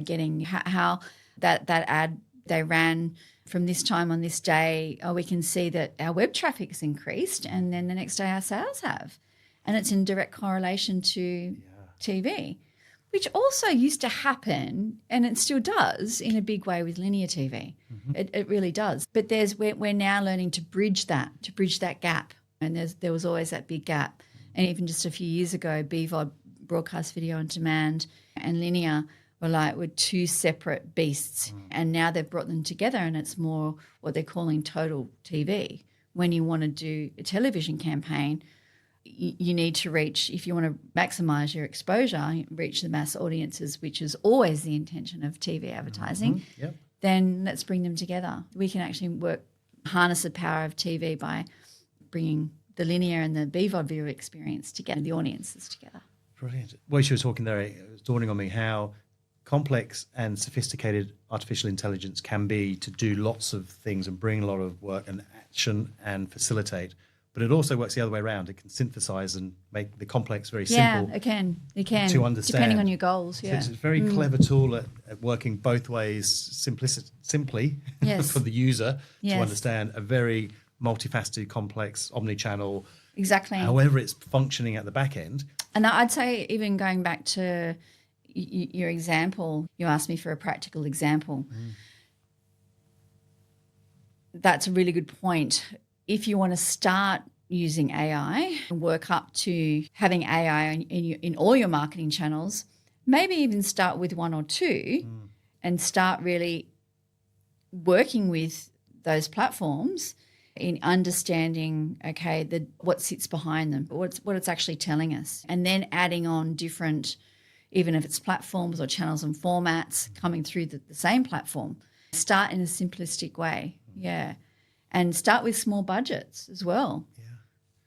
getting, how that ad they ran from this time on this day, we can see that our web traffic has increased and then the next day our sales have. And it's in direct correlation to TV, which also used to happen, and it still does in a big way with linear TV. Mm-hmm. It really does. But we're now learning to bridge that gap. And there was always that big gap. And even just a few years ago, BVOD, broadcast video on demand, and linear were two separate beasts. And now they've brought them together and it's more what they're calling total TV. When you want to do a television campaign, you need to reach, if you want to maximise your exposure, reach the mass audiences, which is always the intention of TV advertising, then let's bring them together. We can actually harness the power of TV by bringing the linear and the BVOD viewer experience together, the audiences together. Brilliant. Well, you were talking there, it was dawning on me how complex and sophisticated artificial intelligence can be to do lots of things and bring a lot of work and action and facilitate. But it also works the other way around. It can synthesize and make the complex very simple. Yeah, it can. To understand. Depending on your goals, So it's a very clever tool at working both ways simply for the user to understand a very multifaceted, complex, omni-channel. Exactly. However it's functioning at the back end. And I'd say even going back to your example, you asked me for a practical example. That's a really good point. If you want to start using AI and work up to having AI in all your marketing channels, maybe even start with one or two and start really working with those platforms in understanding, what sits behind them, what it's actually telling us, and then adding on different, even if it's platforms or channels and formats coming through the same platform. Start in a simplistic way, and start with small budgets as well.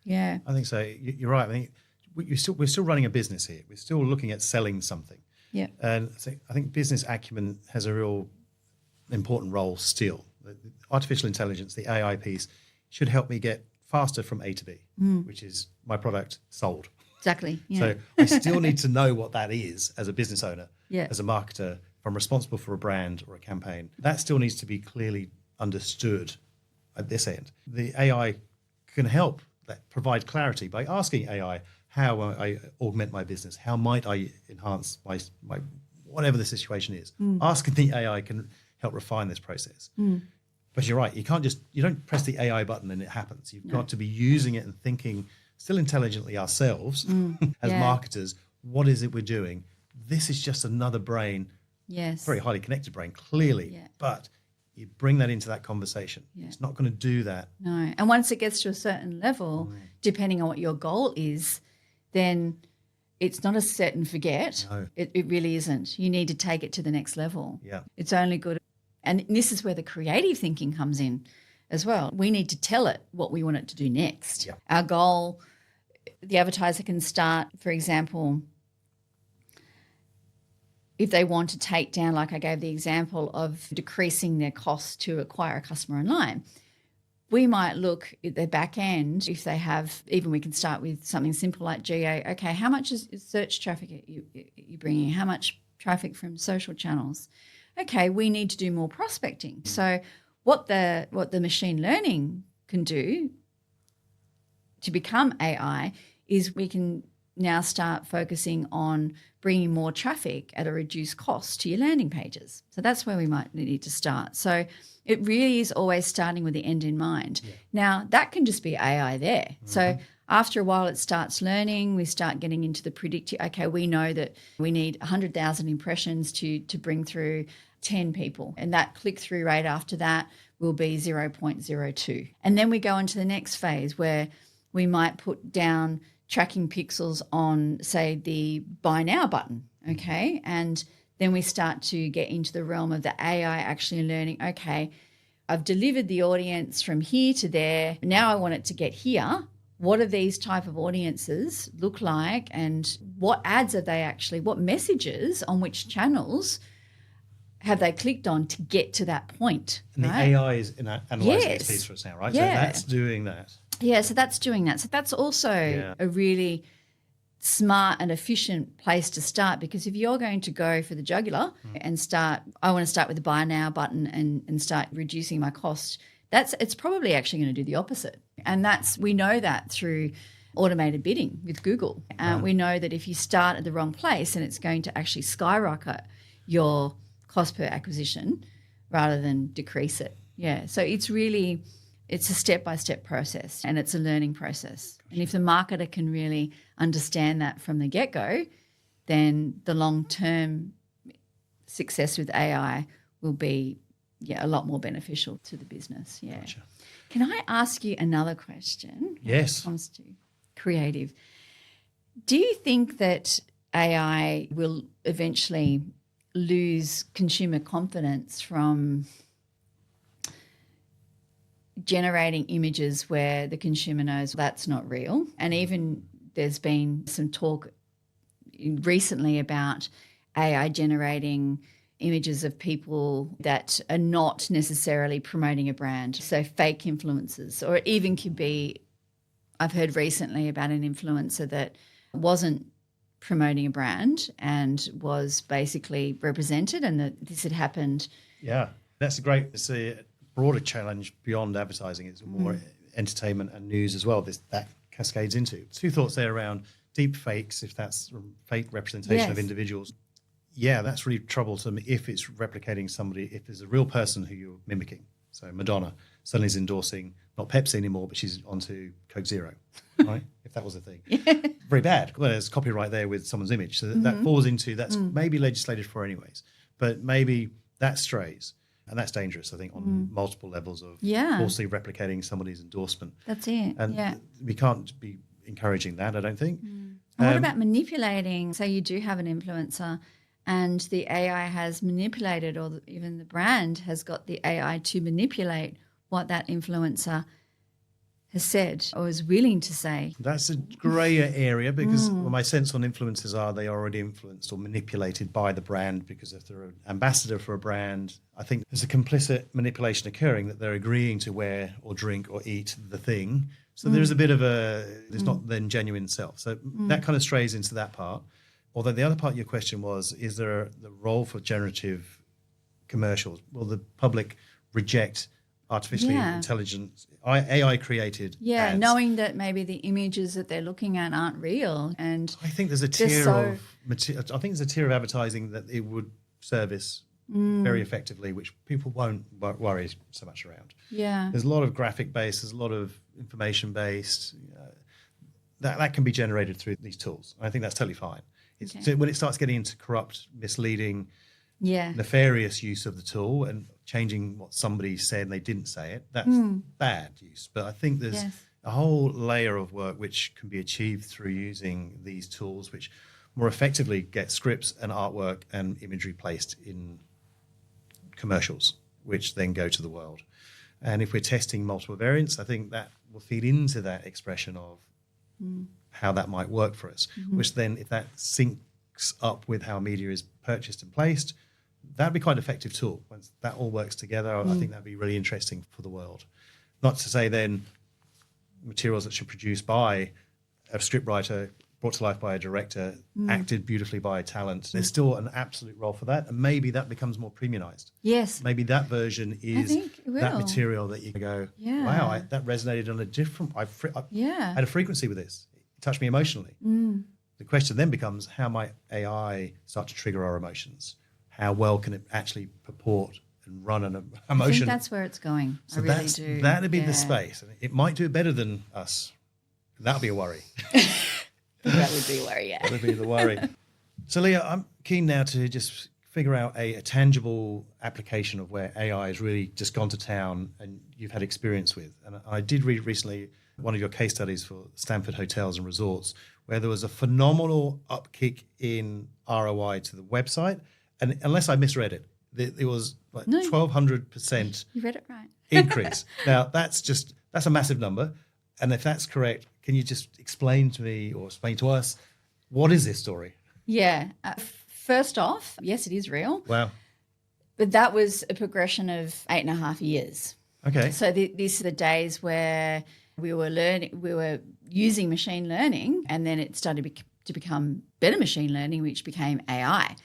Yeah. I think so. You're right. I mean, we're still running a business here. We're still looking at selling something. Yeah. And I think business acumen has a real important role still. The artificial intelligence, the AI piece, should help me get faster from A to B, which is my product sold. Exactly. Yeah. So I still need to know what that is as a business owner, as a marketer, if I'm responsible for a brand or a campaign. That still needs to be clearly understood at this end. The AI can help provide clarity by asking AI, how I augment my business? How might I enhance my whatever the situation is? Asking the AI can help refine this process. But you're right, you don't press the AI button and it happens. You've got to be using it and thinking still intelligently ourselves as marketers, what is it we're doing? This is just another brain, very highly connected brain, clearly, but you bring that into that conversation. It's not going to do that. No. And once it gets to a certain level, depending on what your goal is, then it's not a set and forget. No. It really isn't. You need to take it to the next level. Yeah. It's only good. And this is where the creative thinking comes in as well. We need to tell it what we want it to do next. Yeah. Our goal, the advertiser can start, for example, if they want to take down, like I gave the example of decreasing their cost to acquire a customer online, we might look at their back end if they have, even we can start with something simple like GA. Okay, how much is search traffic are you bringing? How much traffic from social channels? Okay, we need to do more prospecting. So what the machine learning can do to become AI is we can now start focusing on bringing more traffic at a reduced cost to your landing pages. So that's where we might need to start. So it really is always starting with the end in mind. Yeah. Now, that can just be AI there. Mm-hmm. So after a while it starts learning, we start getting into the predictive. Okay, we know that we need 100,000 impressions to bring through 10 people, and that click-through rate after that will be 0.02. And then we go into the next phase where we might put down tracking pixels on, say, the buy now button, okay? And then we start to get into the realm of the AI actually learning, okay, I've delivered the audience from here to there. Now I want it to get here. What do these type of audiences look like, and what ads are they actually, what messages on which channels have they clicked on to get to that point? And the AI is analysing this piece for us now, right? Yeah. So that's doing that. Yeah, so that's doing that. So that's also a really smart and efficient place to start, because if you're going to go for the jugular and I want to start with the buy now button and start reducing my cost, it's probably actually going to do the opposite. And we know that through automated bidding with Google. We know that if you start at the wrong place, and it's going to actually skyrocket your cost per acquisition rather than decrease it. Yeah, so it's a step-by-step process, and it's a learning process. And if the marketer can really understand that from the get-go, then the long-term success with AI will be a lot more beneficial to the business. Yeah. Gotcha. Can I ask you another question? Yes. When it comes to creative, do you think that AI will eventually lose consumer confidence from generating images where the consumer knows that's not real? And even there's been some talk recently about AI generating images of people that are not necessarily promoting a brand, so fake influencers, or it even could be, I've heard recently about an influencer that wasn't promoting a brand and was basically represented, and that this had happened. Yeah, that's great. It's a broader challenge beyond advertising. It's more entertainment and news as well. That cascades into. Two thoughts there around deep fakes, if that's fake representation of individuals. Yeah, that's really troublesome if it's replicating somebody, if there's a real person who you're mimicking. So Madonna suddenly is endorsing not Pepsi anymore, but she's onto Coke Zero, right? If that was a thing. Very bad. Well, there's copyright there with someone's image. So that falls into, that's maybe legislated for anyways, but maybe that strays. And that's dangerous, I think, on multiple levels of falsely replicating somebody's endorsement. That's it. And we can't be encouraging that, I don't think. And what about manipulating? Say you do have an influencer and the AI has manipulated, or even the brand has got the AI to manipulate what that influencer has said or is willing to say. That's a grayer area, because my sense on influencers are they are already influenced or manipulated by the brand, because if they're an ambassador for a brand, I think there's a complicit manipulation occurring, that they're agreeing to wear or drink or eat the thing. So there's a bit of there's not then genuine self. So that kind of strays into that part. Although the other part of your question was, is there the role for generative commercials? Will the public reject artificially intelligent, AI created ads? Knowing that maybe the images that they're looking at aren't real. And I think there's a tier of advertising that it would service very effectively, which people won't worry so much around. Yeah. There's a lot of graphic based, there's a lot of information based. That can be generated through these tools. I think that's totally fine. So when it starts getting into corrupt, misleading, nefarious use of the tool and changing what somebody said and they didn't say it, that's bad use. But I think there's a whole layer of work which can be achieved through using these tools, which more effectively get scripts and artwork and imagery placed in commercials, which then go to the world. And if we're testing multiple variants, I think that will feed into that expression of how that might work for us, which then, if that syncs up with how media is purchased and placed, that'd be quite an effective tool. Once that all works together, I think that'd be really interesting for the world. Not to say then materials that should produce by a scriptwriter, brought to life by a director, acted beautifully by a talent. There's still an absolute role for that, and maybe that becomes more premiumized. Yes. Maybe that version is that will. material that you can go, wow, that resonated on a different. I had a frequency with this. It touched me emotionally. The question then becomes, how might AI start to trigger our emotions? How well can it actually purport and run an emotion? I think that's where it's going. So I really do. That'd be the space. It might do it better than us. That'll be a worry. That would be a worry, yeah. That would be the worry. So, Leah, I'm keen now to just figure out a tangible application of where AI has really just gone to town and you've had experience with. And I did read recently one of your case studies for Stanford Hotels and Resorts, where there was a phenomenal upkick in ROI to the website. And unless I misread it, it was like 1,200% You read it right. increase. Now, that's a massive number. And if that's correct, can you just explain to me or explain to us, what is this story? Yeah. First off, yes, it is real. Wow. But that was a progression of 8.5 years. Okay. So these are the days where we were using machine learning, and then it started to become better machine learning, which became AI.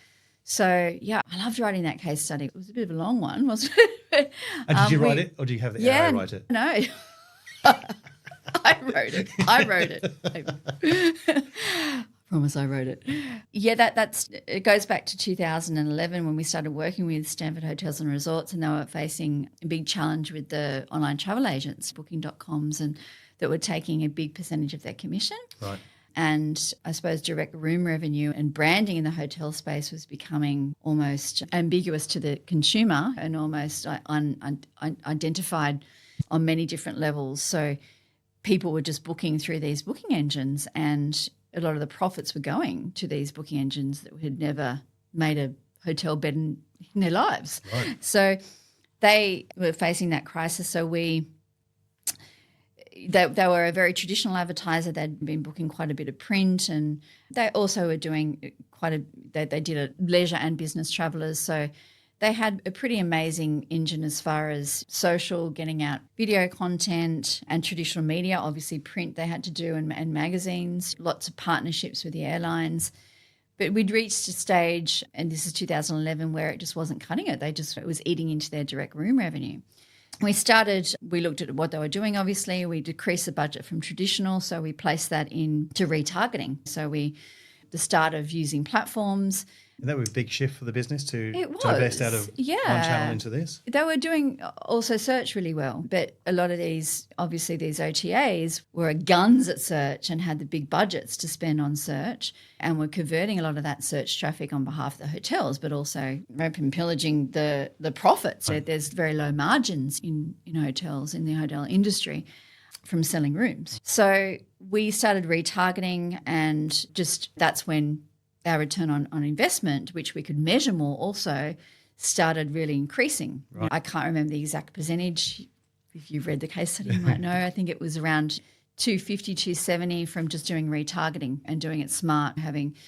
So, yeah, I loved writing that case study. It was a bit of a long one, wasn't it? And did you write it, or do you have the AI write it? No. I wrote it. I promise I wrote it. Yeah, it goes back to 2011 when we started working with Stanford Hotels and Resorts, and they were facing a big challenge with the online travel agents, booking.coms, and that were taking a big percentage of their commission. Right. And I suppose direct room revenue and branding in the hotel space was becoming almost ambiguous to the consumer and almost unidentified on many different levels. So people were just booking through these booking engines, and a lot of the profits were going to these booking engines that had never made a hotel bed in their lives. Right. So they were facing that crisis. So they were a very traditional advertiser. They'd been booking quite a bit of print, and they also were doing they did a leisure and business travellers. So they had a pretty amazing engine as far as social, getting out video content and traditional media, obviously print they had to do and magazines, lots of partnerships with the airlines. But we'd reached a stage, and this is 2011, where it just wasn't cutting it. It was eating into their direct room revenue. We looked at what they were doing, obviously. We decreased the budget from traditional, so we placed that into retargeting. So the start of using platforms. And that was a big shift for the business to divest out of one channel into this? They were doing also search really well, but a lot of these OTAs were guns at search and had the big budgets to spend on search, and were converting a lot of that search traffic on behalf of the hotels, but also raping and pillaging the profits. So there's very low margins in hotels, in the hotel industry, from selling rooms. So we started retargeting, and that's when our return on investment, which we could measure more also, started really increasing. Right. I can't remember the exact percentage. If you've read the case study, you might know. I think it was around 250, 270 from just doing retargeting and doing it smart.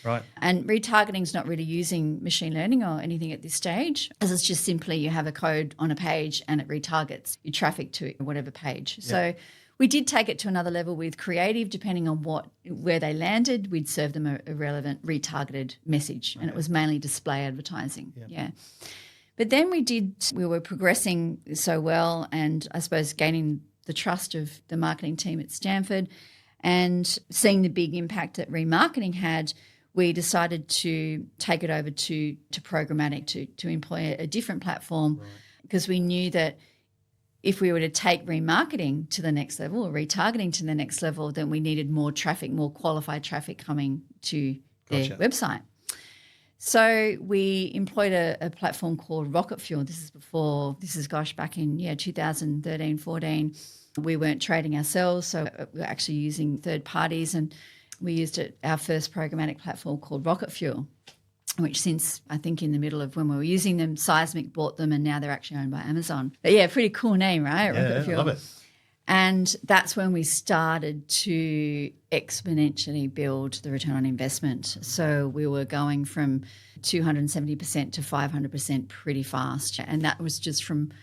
Right. And retargeting is not really using machine learning or anything at this stage, as it's just simply you have a code on a page and it retargets your traffic to whatever page. Yeah. So we did take it to another level with creative. Depending on where they landed, we'd serve them a relevant retargeted message, and it was mainly display advertising. Yeah. But then we were progressing so well, and I suppose gaining the trust of the marketing team at Stanford, and seeing the big impact that remarketing had, we decided to take it over to programmatic, to employ a different platform, because we knew that if we were to take remarketing to the next level or retargeting to the next level, then we needed more traffic, more qualified traffic coming to their website. So we employed a platform called Rocket Fuel. This is back in 2013, 14. We weren't trading ourselves, so we were actually using third parties, and we used our first programmatic platform called Rocket Fuel, which since I think in the middle of when we were using them, Seismic bought them, and now they're actually owned by Amazon. But yeah, pretty cool name, right? Rocket Fuel. I love it. And that's when we started to exponentially build the return on investment. So we were going from 270% to 500% pretty fast. And that was just from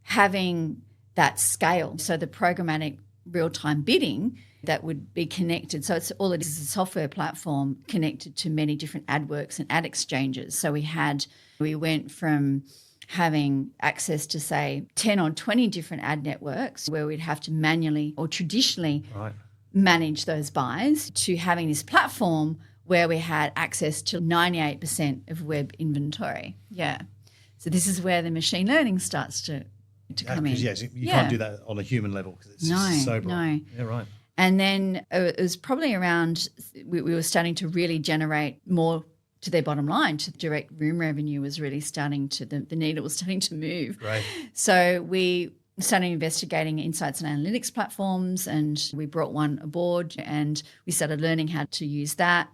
having that scale. So the programmatic real-time bidding that would be connected. So it's all it is a software platform connected to many different AdWorks and ad exchanges. So we went from having access to, say, 10 or 20 different ad networks where we'd have to manually or traditionally manage those buys to having this platform where we had access to 98% of web inventory. Yeah. So this is where the machine learning starts to come in. Yes, you can't do that on a human level because it's just so broad. No. Yeah, right. And then it was probably around we were starting to really generate more to their bottom line. To direct room revenue was really starting to the needle was starting to move. Right. So we started investigating insights and analytics platforms, and we brought one aboard, and we started learning how to use that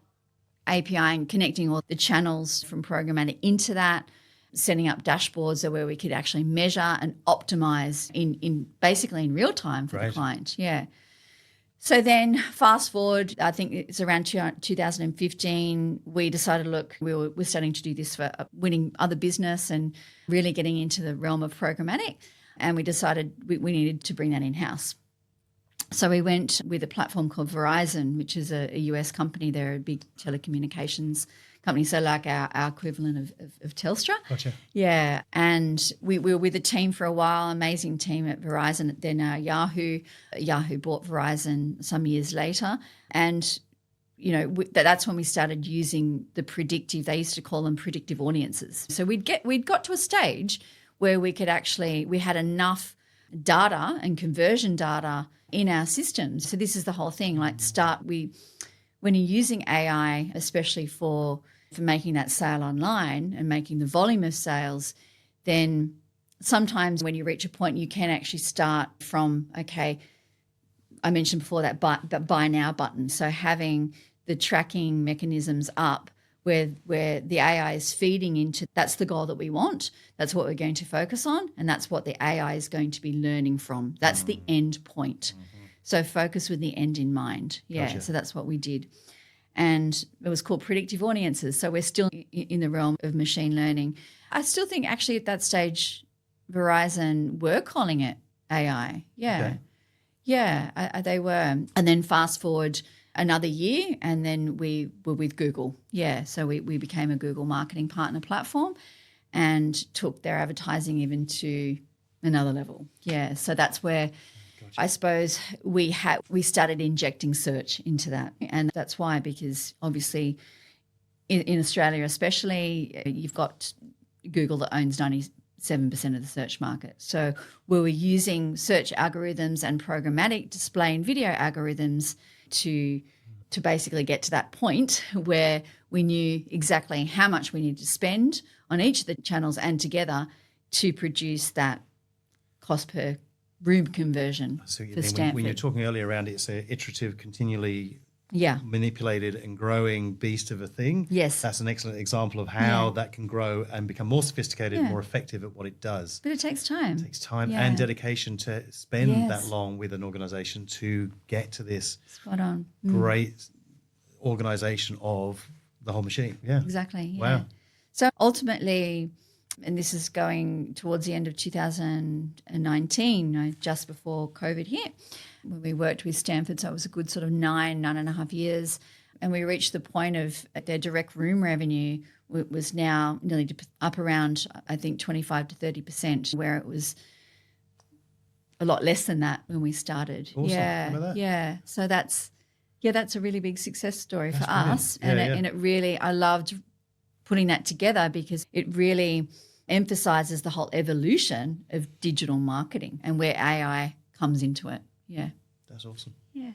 API and connecting all the channels from programmatic into that, setting up dashboards where we could actually measure and optimize in basically in real time for the client. Yeah. So then fast forward, I think it's around 2015, we decided, look, we're starting to do this for winning other business and really getting into the realm of programmatic. And we decided we needed to bring that in-house. So we went with a platform called Verizon, which is a US company. They're a big telecommunications company, so like our equivalent of Telstra. Gotcha. Yeah, and we were with a team for a while, amazing team at Verizon. Then Yahoo bought Verizon some years later, and that's when we started using the predictive. They used to call them predictive audiences. So we'd got to a stage where we had enough data and conversion data in our systems. So this is the whole thing. When you're using AI, especially for making that sale online and making the volume of sales, then sometimes when you reach a point, you can actually start from, okay, I mentioned before that buy now button. So having the tracking mechanisms up where the AI is feeding into, that's the goal that we want. That's what we're going to focus on, and that's what the AI is going to be learning from. That's the end point. Mm-hmm. So focus with the end in mind. Yeah, gotcha. So that's what we did. And it was called predictive audiences. So we're still in the realm of machine learning. I still think actually at that stage, Verizon were calling it AI. Yeah. Okay. Yeah, they were. And then fast forward another year, and then we were with Google. Yeah, so we became a Google marketing partner platform and took their advertising even to another level. Yeah, so that's where I suppose we started injecting search into that. And that's why, because obviously in Australia especially, you've got Google that owns 97% of the search market. So we were using search algorithms and programmatic display and video algorithms to basically get to that point where we knew exactly how much we needed to spend on each of the channels and together to produce that cost per room conversion for Stanford. When you're talking earlier around it's an iterative, continually manipulated and growing beast of a thing. Yes. That's an excellent example of how that can grow and become more sophisticated, more effective at what it does. But it takes time. It takes time and dedication to spend that long with an organization to get to this great organization of the whole machine. Yeah. Exactly. Wow. Yeah. So ultimately, and this is going towards the end of 2019, just before COVID hit, when we worked with Stanford. So it was a good sort of 9.5 years. And we reached the point of their direct room revenue was now nearly up around, I think, 25 to 30%, where it was a lot less than that when we started. Awesome. Remember that? Yeah. So that's a really big success story for us. And it really, I loved putting that together because it really emphasizes the whole evolution of digital marketing and where AI comes into it. Yeah. That's awesome. Yeah.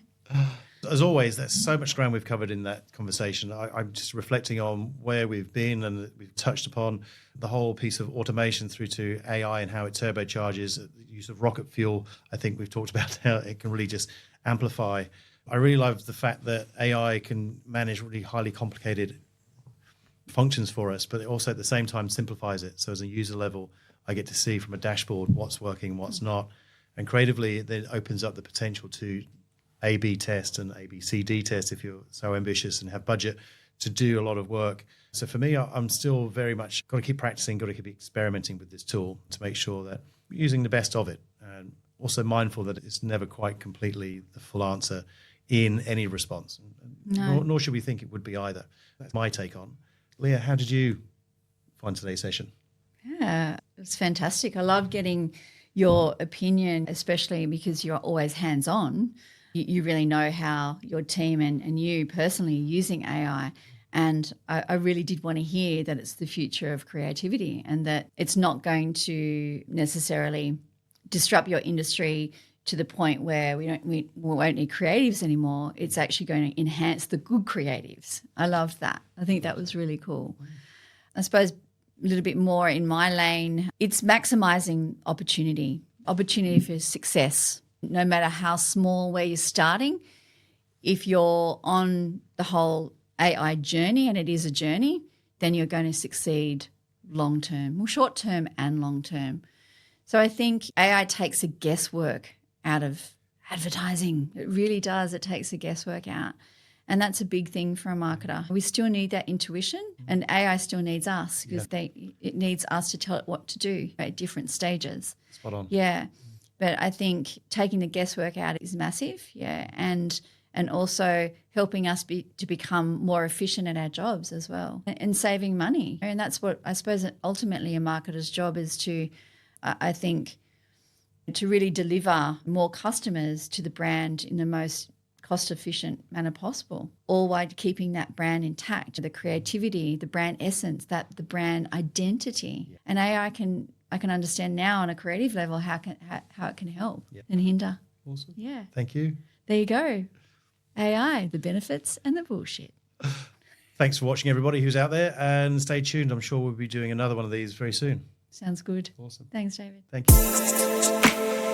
As always, there's so much ground we've covered in that conversation. I'm just reflecting on where we've been, and we've touched upon the whole piece of automation through to AI and how it turbocharges the use of rocket fuel. I think we've talked about how it can really just amplify. I really love the fact that AI can manage really highly complicated functions for us, but it also at the same time simplifies it. So as a user level, I get to see from a dashboard what's working, what's not. And creatively, it then opens up the potential to A/B test and A/B/C/D test if you're so ambitious and have budget to do a lot of work. So for me, I'm still very much got to keep practicing, got to keep experimenting with this tool to make sure that we're using the best of it. And also mindful that it's never quite completely the full answer in any response. Nor should we think it would be either. That's my take on. Leah, how did you find today's session? Yeah, it was fantastic. I love getting your opinion, especially because you're always hands-on. You really know how your team and you personally are using AI. And I really did want to hear that it's the future of creativity and that it's not going to necessarily disrupt your industry to the point where we won't need creatives anymore. It's actually going to enhance the good creatives. I loved that. I think that was really cool. I suppose a little bit more in my lane, it's maximizing opportunity for success, no matter how small where you're starting. If you're on the whole AI journey, and it is a journey, then you're going to succeed long term, well, short term and long term. So I think AI takes the guesswork out of advertising. It really does. It takes the guesswork out. And that's a big thing for a marketer. We still need that intuition, and AI still needs us because it needs us to tell it what to do at different stages. Spot on. Yeah. But I think taking the guesswork out is massive, and also helping us to become more efficient at our jobs as well, and saving money. And that's what I suppose ultimately a marketer's job is to, I think, to really deliver more customers to the brand in the most cost-efficient manner possible, all while keeping that brand intact, the creativity, the brand essence, the brand identity. Yeah. And AI I can understand now on a creative level how it can help and hinder. Awesome. Yeah. Thank you. There you go. AI, the benefits and the bullshit. Thanks for watching, everybody who's out there, and stay tuned. I'm sure we'll be doing another one of these very soon. Sounds good. Awesome. Thanks, David. Thank you.